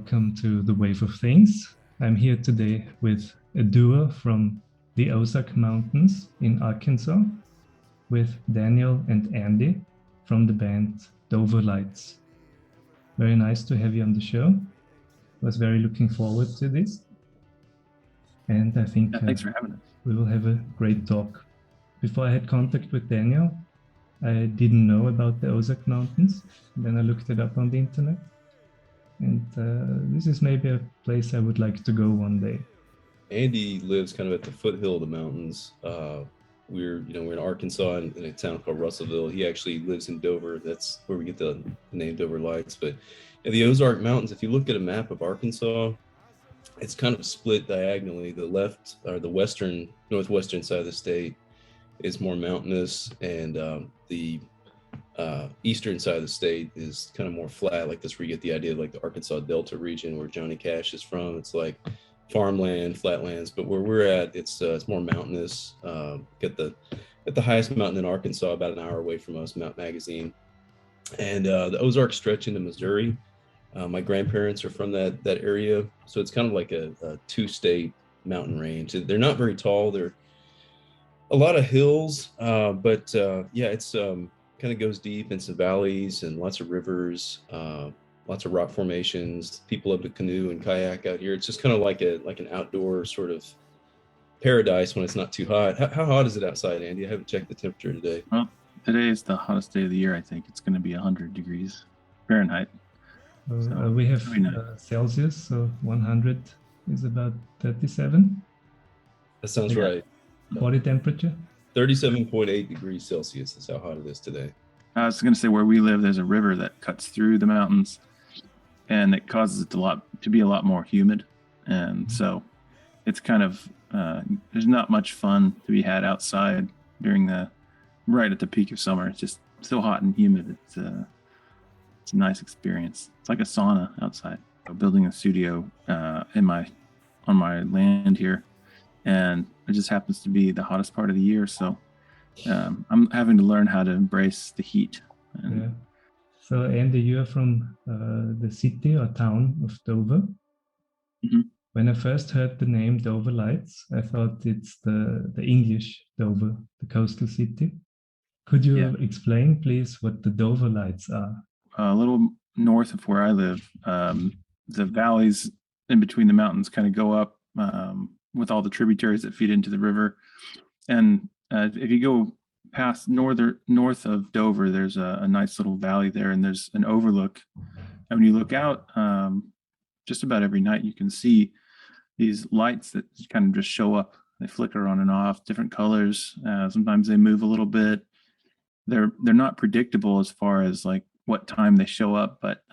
welcome to the Wave of Things. I'm here today with a duo from the Ozark Mountains in Arkansas, with Daniel and Andy from the band Dover Lights. Very nice to have you on the show. Was very looking forward to this. And I think thanks for having us. We will have a great talk. Before I had contact with Daniel, I didn't know about the Ozark Mountains. Then I looked it up on the internet. And this is maybe a place I would like to go one day. Andy lives kind of at the foothill of the mountains. We're in Arkansas in a town called Russellville. He actually lives in Dover. That's where we get the name Dover Lights. But in the Ozark Mountains, if you look at a map of Arkansas, it's kind of split diagonally. The left or the northwestern side of the state is more mountainous, and the eastern side of the state is kind of more flat, like this, where you get the idea of like the Arkansas Delta region where Johnny Cash is from. It's like farmland, flatlands, but where we're at, it's more mountainous. At the highest mountain in Arkansas, about an hour away from us, Mount Magazine, and the Ozarks stretch into Missouri. My grandparents are from that area, so it's kind of like a two-state mountain range. They're not very tall. They're a lot of hills, but it's kind of goes deep into valleys and lots of rivers, lots of rock formations. People love to canoe and kayak out here. It's just kind of like an outdoor sort of paradise when it's not too hot. How hot is it outside, Andy? I haven't checked the temperature today. Well, today is the hottest day of the year. I think it's going to be 100 degrees Fahrenheit. We have Celsius, so 100 is about 37. That sounds right. Body temperature? 37.8 degrees Celsius is how hot it is today. I was going to say, where we live, there's a river that cuts through the mountains, and it causes it to be a lot more humid. And so it's kind of, there's not much fun to be had outside right at the peak of summer. It's just so hot and humid. It's a nice experience. It's like a sauna outside. I'm building a studio on my land here, and it just happens to be the hottest part of the year. So I'm having to learn how to embrace the heat. Yeah. So Andy, you are from the city or town of Dover. Mm-hmm. When I first heard the name Dover Lights, I thought it's the English Dover, the coastal city. Could you explain, please, what the Dover Lights are? A little north of where I live, the valleys in between the mountains kind of go up with all the tributaries that feed into the river. And if you go past north of Dover, there's a nice little valley there, and there's an overlook. And when you look out, just about every night, you can see these lights that kind of just show up. They flicker on and off, different colors. Sometimes they move a little bit. They're not predictable as far as like what time they show up, but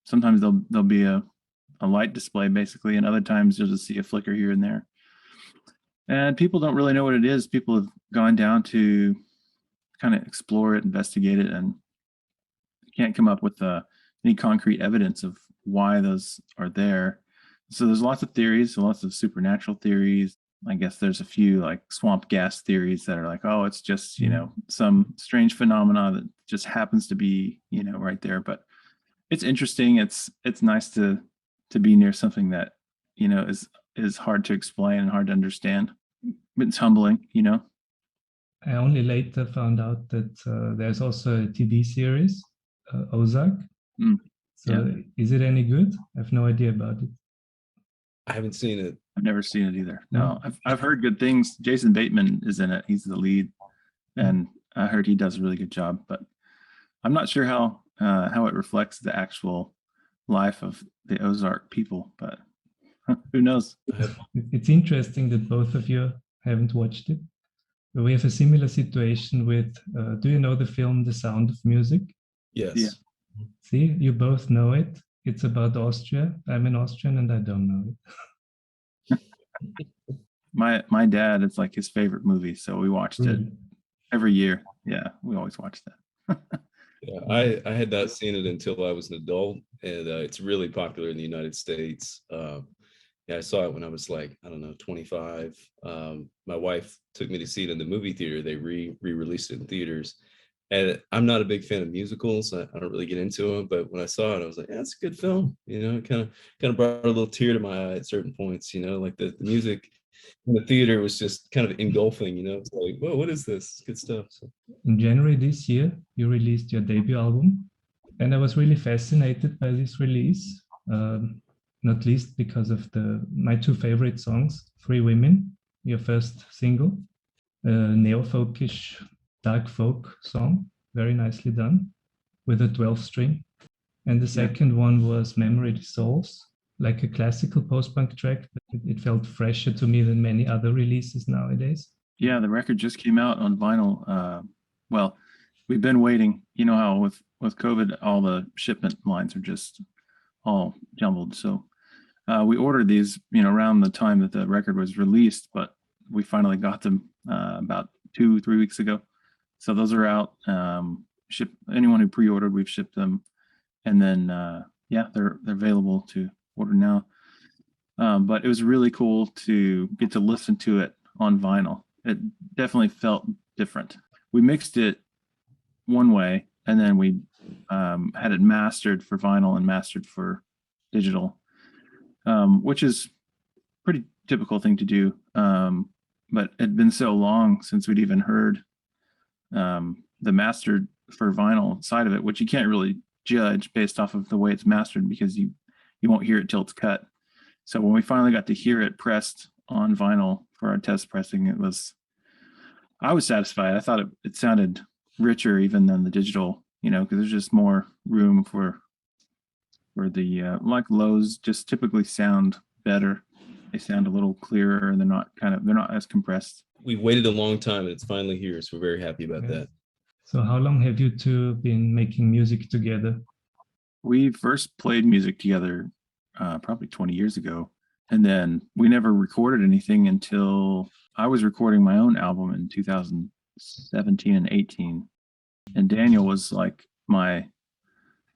sometimes there'll be a light display basically, and other times you'll just see a flicker here and there. And people don't really know what it is. People have gone down to kind of explore it, investigate it, and can't come up with any concrete evidence of why those are there. So there's lots of theories, lots of supernatural theories. I guess there's a few like swamp gas theories that are like, oh, it's just, some strange phenomena that just happens to be, right there. But it's interesting. It's nice to be near something that, is hard to explain and hard to understand. It's humbling, I only later found out that there's also a TV series, Ozark. Is it any good? I have no idea about it. I haven't seen it. I've never seen it either. No, I've heard good things. Jason Bateman is in it. He's the lead, and I heard he does a really good job. But I'm not sure how it reflects the actual life of the Ozark people. But who knows? It's interesting that both of you haven't watched it. We have a similar situation with. Do you know the film The Sound of Music? Yes. Yeah. See, you both know it. It's about Austria. I'm an Austrian and I don't know it. My dad, it's like his favorite movie, so we watched it every year. Yeah, we always watch that. Yeah, I had not seen it until I was an adult, and it's really popular in the United States. I saw it when I was 25. My wife took me to see it in the movie theater. They re-released it in theaters, And I'm not a big fan of musicals. I don't really get into them, but when I saw it, I was like, yeah, it's a good film. It kind of brought a little tear to my eye at certain points. Like the music in the theater was just kind of engulfing. It's like, whoa, what is this? It's good stuff. So. In January this year, you released your debut album, and I was really fascinated by this release, not least because of my two favorite songs, Three Women, your first single, neo-folkish dark folk song, very nicely done, with a 12 string. And the second one was Memory Dissolves, like a classical post-punk track, but it felt fresher to me than many other releases nowadays. Yeah, the record just came out on vinyl. Well, we've been waiting. You know how with COVID, all the shipment lines are just all jumbled. So we ordered these, around the time that the record was released, but we finally got them about 2-3 weeks ago. So those are out. Anyone who pre-ordered, we've shipped them, and then they're available to order now. But it was really cool to get to listen to it on vinyl. It definitely felt different. We mixed it one way, and then we had it mastered for vinyl and mastered for digital, which is pretty typical thing to do. But it had been so long since we'd even heard the mastered for vinyl side of it, which you can't really judge based off of the way it's mastered, because you won't hear it till it's cut. So when we finally got to hear it pressed on vinyl for our test pressing, I was satisfied. I thought it sounded richer even than the digital, because there's just more room for the like lows just typically sound better. They sound a little clearer, and they're not as compressed. We've waited a long time, and it's finally here, so we're very happy about that. So how long have you two been making music together? We first played music together probably 20 years ago, and then we never recorded anything until I was recording my own album in 2017 and 18, and Daniel was like my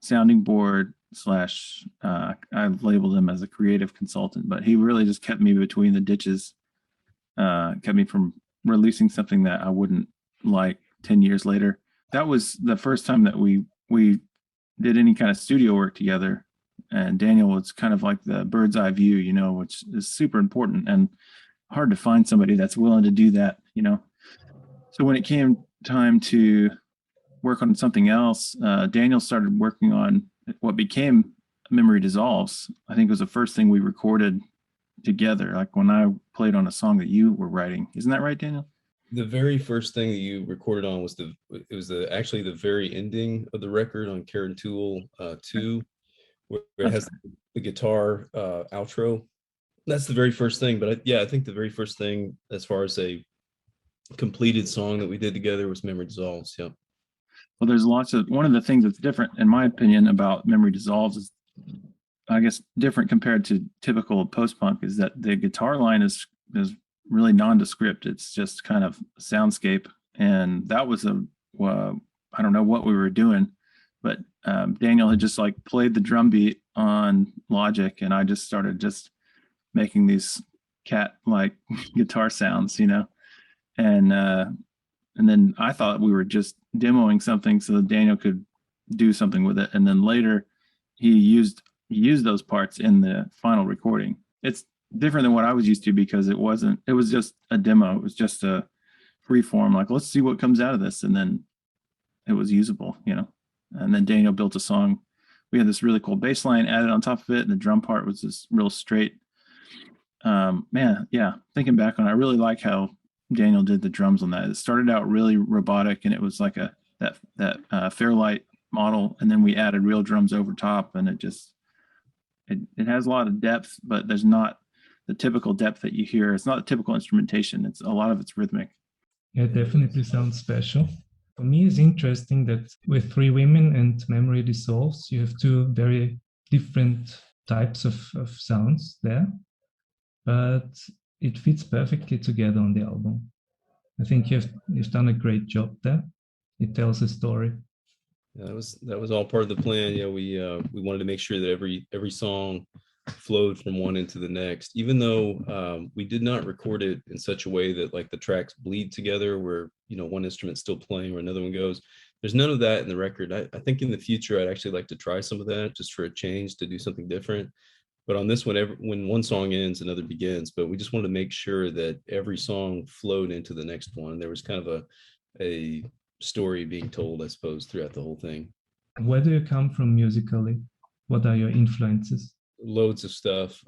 sounding board / I've labeled him as a creative consultant, but he really just kept me between the ditches, kept me from releasing something that I wouldn't like 10 years later. That was the first time that we did any kind of studio work together, and Daniel was kind of like the bird's eye view, which is super important and hard to find somebody that's willing to do that. So when it came time to work on something else, Daniel started working on what became Memory Dissolves. I think it was the first thing we recorded together, like when I played on a song that you were writing. Isn't that right, Daniel? The very first thing that you recorded on was actually the very ending of the record on Karen Tool 2, where it has the guitar outro. That's the very first thing. But I think the very first thing as far as a completed song that we did together was Memory Dissolves. Yeah. Well, there's one of the things that's different, in my opinion, about Memory Dissolves is, I guess, different compared to typical post-punk, is that the guitar line is really nondescript. It's just kind of a soundscape. And that was I don't know what we were doing, but Daniel had just like played the drum beat on Logic, and I just started just making these cat-like guitar sounds, and then I thought we were just demoing something so that Daniel could do something with it. And then later he used those parts in the final recording. It's different than what I was used to, because it was just a demo. It was just a free form, like, let's see what comes out of this. And then it was usable, and then Daniel built a song. We had this really cool bass line added on top of it, and the drum part was just real straight. Thinking back on it, I really like how Daniel did the drums on that. It started out really robotic, and it was like that Fairlight model, and then we added real drums over top, and it has a lot of depth, but there's not the typical depth that you hear. It's not a typical instrumentation. It's a lot of it's rhythmic. Yeah, it definitely sounds special. For me, it's interesting that with Three Women and Memory Dissolves, you have two very different types of sounds there, but it fits perfectly together on the album. I think you've done a great job there. It tells a story. Yeah, that was all part of the plan. Yeah, we wanted to make sure that every song flowed from one into the next, even though we did not record it in such a way that like the tracks bleed together, where one instrument's still playing where another one goes. there's none of that in the record. I think in the future I'd actually like to try some of that just for a change, to do something different. But on this one, when one song ends, another begins. But we just wanted to make sure that every song flowed into the next one. There was kind of a story being told, I suppose, throughout the whole thing. Where do you come from musically? What are your influences? Loads of stuff.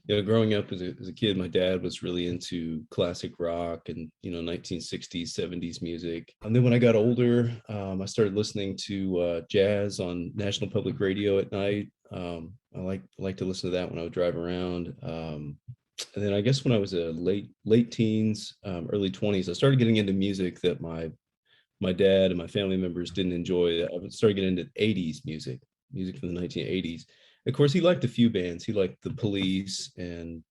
Growing up as a kid, my dad was really into classic rock and 1960s, 70s music. And then when I got older, I started listening to jazz on National Public Radio at night. I like to listen to that when I would drive around. And then I guess when I was a late teens, early 20s, I started getting into music that my dad and my family members didn't enjoy. I started getting into 80s music from the 1980s. Of course, he liked a few bands. He liked the Police and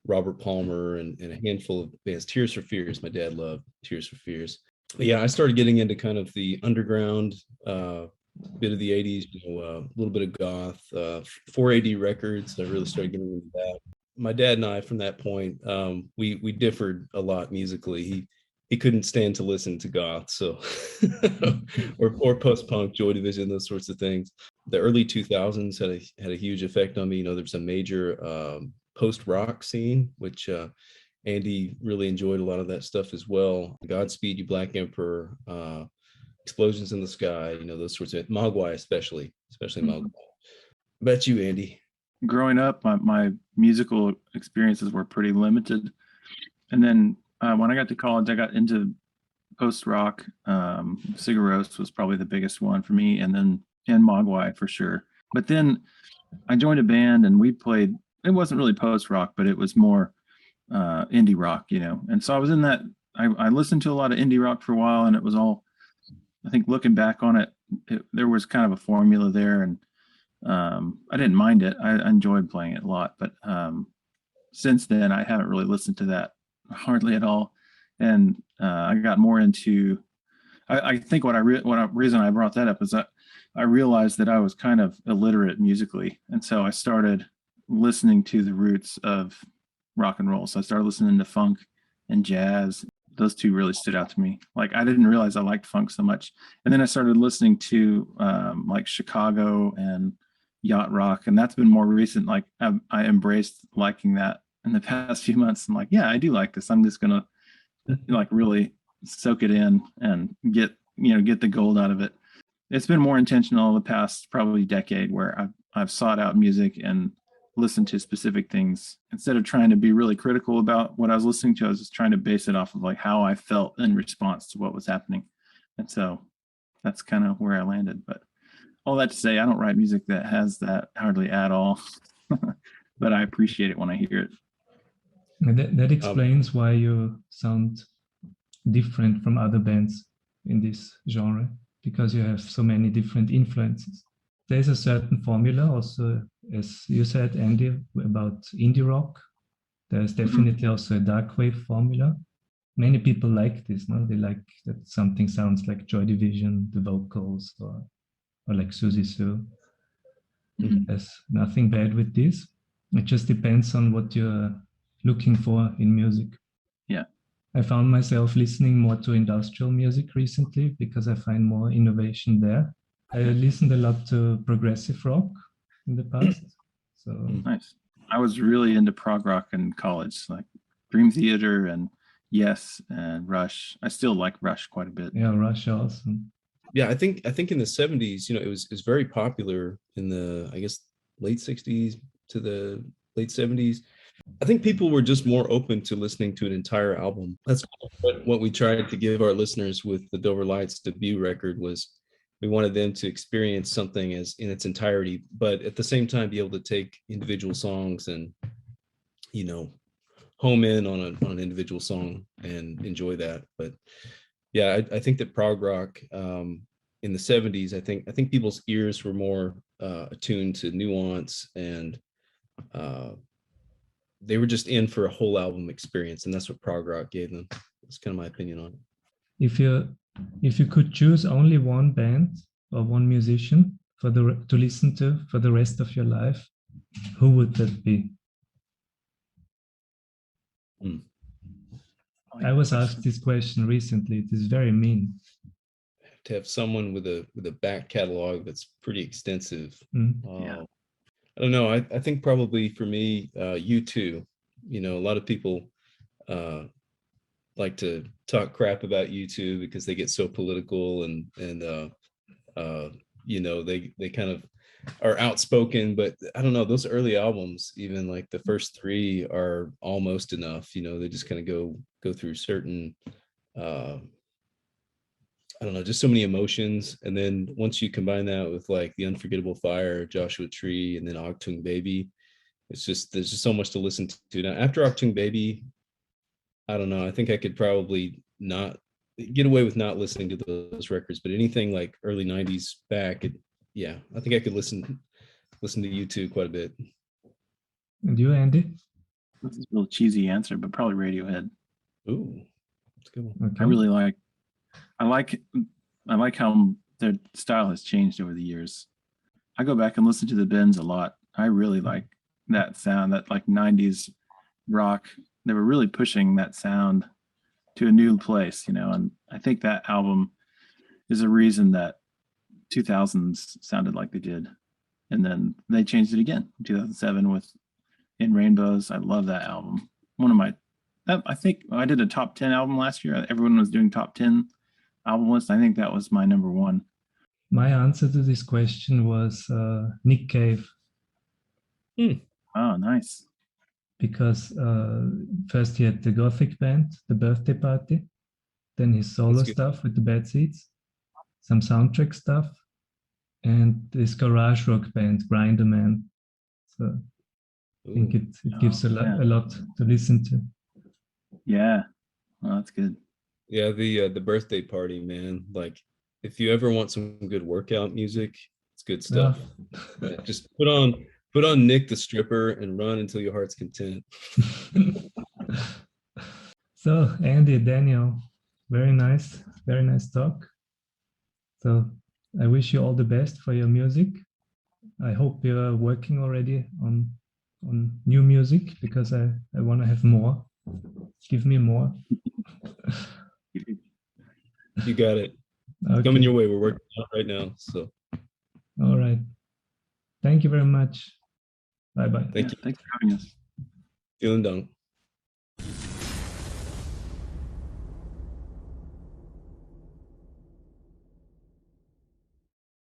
Robert Palmer and a handful of bands. Tears for Fears, my dad loved Tears for Fears. But yeah, I started getting into kind of the underground bit of the 80s, a little bit of goth, 4AD records. I really started getting into that. My dad and I, from that point, we differed a lot musically. He couldn't stand to listen to goth, so or post-punk, Joy Division, those sorts of things. The early 2000s had a huge effect on me. There's a major post-rock scene, which Andy really enjoyed a lot of that stuff as well. Godspeed You Black Emperor, Explosions in the Sky, those sorts of Mogwai, especially Mogwai. What about you, Andy? Growing up, my musical experiences were pretty limited, and then when I got to college, I got into post-rock. Sigur Rós was probably the biggest one for me, and Mogwai for sure. But then I joined a band and we played, it wasn't really post-rock, but it was more indie rock, And so I was in that, I listened to a lot of indie rock for a while, and it was all, I think looking back on it, there was kind of a formula there, and I didn't mind it. I enjoyed playing it a lot, but since then I haven't really listened to that hardly at all. And I got more into, I think reason I brought that up is that I realized that I was kind of illiterate musically. And so I started listening to the roots of rock and roll. So I started listening to funk and jazz. Those two really stood out to me. Like, I didn't realize I liked funk so much. And then I started listening to like Chicago and yacht rock. And that's been more recent. Like I embraced liking that in the past few months. I'm like, yeah, I do like this. I'm just going to like really soak it in and get the gold out of it. It's been more intentional the past probably decade, where I've sought out music and listened to specific things instead of trying to be really critical about what I was listening to. I was just trying to base it off of like how I felt in response to what was happening. And so that's kind of where I landed. But all that to say, I don't write music that has that hardly at all, but I appreciate it when I hear it. And that explains why you sound different from other bands in this genre, because you have so many different influences. There's a certain formula also, as you said, Andy, about indie rock. There's definitely also a darkwave formula. Many people like this, no? They like that something sounds like Joy Division, the vocals, or like Suzy Sue. There's nothing bad with this. It just depends on what you're looking for in music. Yeah. I found myself listening more to industrial music recently because I find more innovation there. I listened a lot to progressive rock in the past. So nice. I was really into prog rock in college, like Dream Theater and Yes and Rush. I still like Rush quite a bit. Yeah, Rush awesome. Yeah, I think in the 70s, it was very popular in the, I guess, late 60s to the late 70s. I think people were just more open to listening to an entire album. That's what we tried to give our listeners with the Dover Lights debut record. Was we wanted them to experience something as in its entirety, but at the same time be able to take individual songs and, home in on an individual song and enjoy that. But yeah, I think that prog rock in the 70s, I think people's ears were more attuned to nuance, and they were just in for a whole album experience, and that's what prog rock gave them. That's kind of my opinion on it. If you could choose only one band or one musician to listen to for the rest of your life, who would that be? I was asked this question recently. It is very mean. to have someone with a back catalog that's pretty extensive. Yeah. I don't know. I think probably for me, U2. You know, a lot of people like to talk crap about U2 because they get so political and you know, they kind of are outspoken, but I don't know, those early albums, even like the first three, are almost enough. You know, they just kind of go through certain I don't know, just so many emotions. And then once you combine that with like The Unforgettable Fire, Joshua Tree, and then Octung Baby, it's just, there's just so much to listen to. Now after Octung Baby, I don't know, I think I could probably not get away with not listening to those records, but anything like early 90s back, yeah, I think I could listen to U2 quite a bit. And you, Andy? This is a real cheesy answer, but probably Radiohead. Ooh, that's a good one. Okay. I really like how their style has changed over the years. I go back and listen to the Bends a lot. I really like that sound, that like 90s rock. They were really pushing that sound to a new place, you know, and I think that album is a reason that 2000s sounded like they did. And then they changed it again in 2007 with In Rainbows. I love that album. One of my, I think I did a top 10 album last year. Everyone was doing top 10 album lists. I think that was my number one. My answer to this question was Nick Cave. Oh, nice. Because first he had the Gothic band, The Birthday Party, then his solo stuff with the Bad Seeds, some soundtrack stuff, and this garage rock band, Grinder Man. So I think it gives a lot to listen to. Yeah, well, that's good. Yeah, the Birthday Party, man. Like, if you ever want some good workout music, it's good stuff. Yeah, just put on Nick the Stripper and run until your heart's content. So Andy, Daniel, very nice talk. So I wish you all the best for your music. I hope you're working already on new music, because I want to have more. Give me more. You got it. Okay. Coming your way. We're working on it right now. So all right. Thank you very much. Bye-bye. Thank you. Thanks for having us. Vielen Dank.